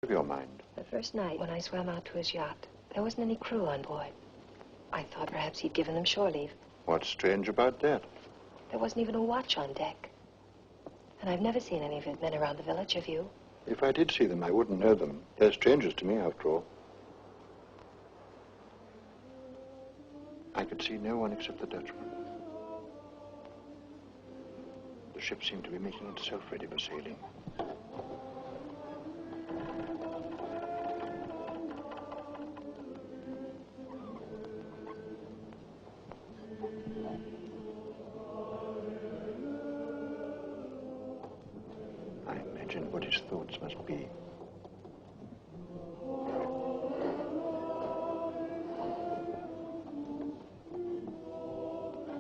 Of your mind. The first night when I swam out to his yacht, there wasn't any crew on board. I thought perhaps he'd given them shore leave. What's strange about that? There wasn't even a watch on deck. And I've never seen any of his men around the village, have you? If I did see them, I wouldn't know them. They're strangers to me, after all. I could see no one except the Dutchman. The ship seemed to be making itself ready for sailing. I imagine what his thoughts must be.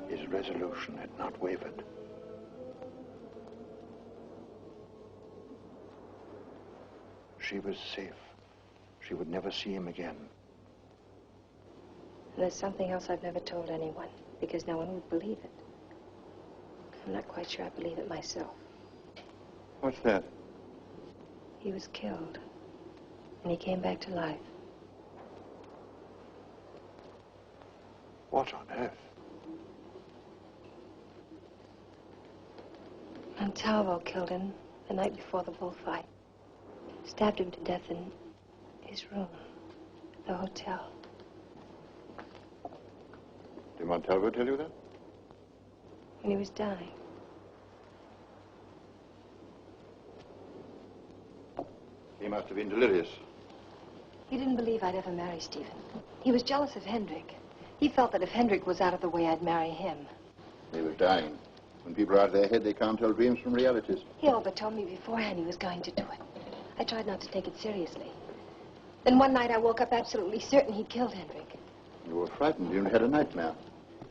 His resolution had not wavered. She was safe. She would never see him again. And there's something else I've never told anyone, because no one would believe it. I'm not quite sure I believe it myself. What's that? He was killed, and he came back to life. What on earth? Montalvo killed him the night before the bullfight. Stabbed him to death in his room at the hotel. Did Montalvo tell you that? When he was dying. He must have been delirious. He didn't believe I'd ever marry Stephen. He was jealous of Hendrick. He felt that if Hendrick was out of the way, I'd marry him. He was dying. When people are out of their head, they can't tell dreams from realities. He all but told me beforehand he was going to do it. I tried not to take it seriously. Then one night I woke up absolutely certain he'd killed Hendrick. You were frightened. You had a nightmare.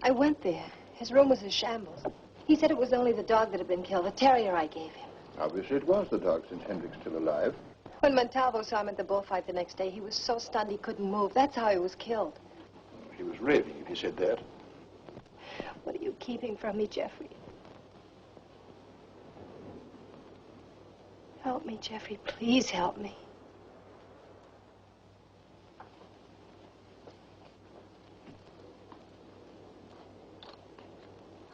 I went there. His room was a shambles. He said it was only the dog that had been killed, the terrier I gave him. Obviously it was the dog, since Hendrick's still alive. When Montalvo saw him at the bullfight the next day, he was so stunned he couldn't move. That's how he was killed. He was raving if he said that. What are you keeping from me, Jeffrey? Help me, Jeffrey. Please help me.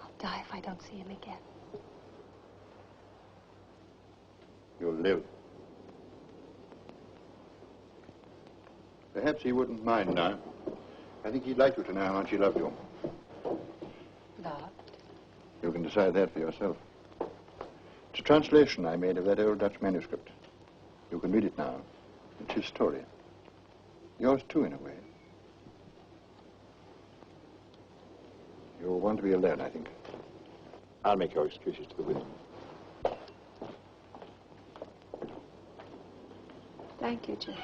I'll die if I don't see him again. You'll live. Perhaps he wouldn't mind now. I think he'd like you to know how much he loved you. Loved? You can decide that for yourself. It's a translation I made of that old Dutch manuscript. You can read it now. It's his story. Yours too, in a way. You'll want to be alone, I think. I'll make your excuses to the women. Thank you, Jeffrey.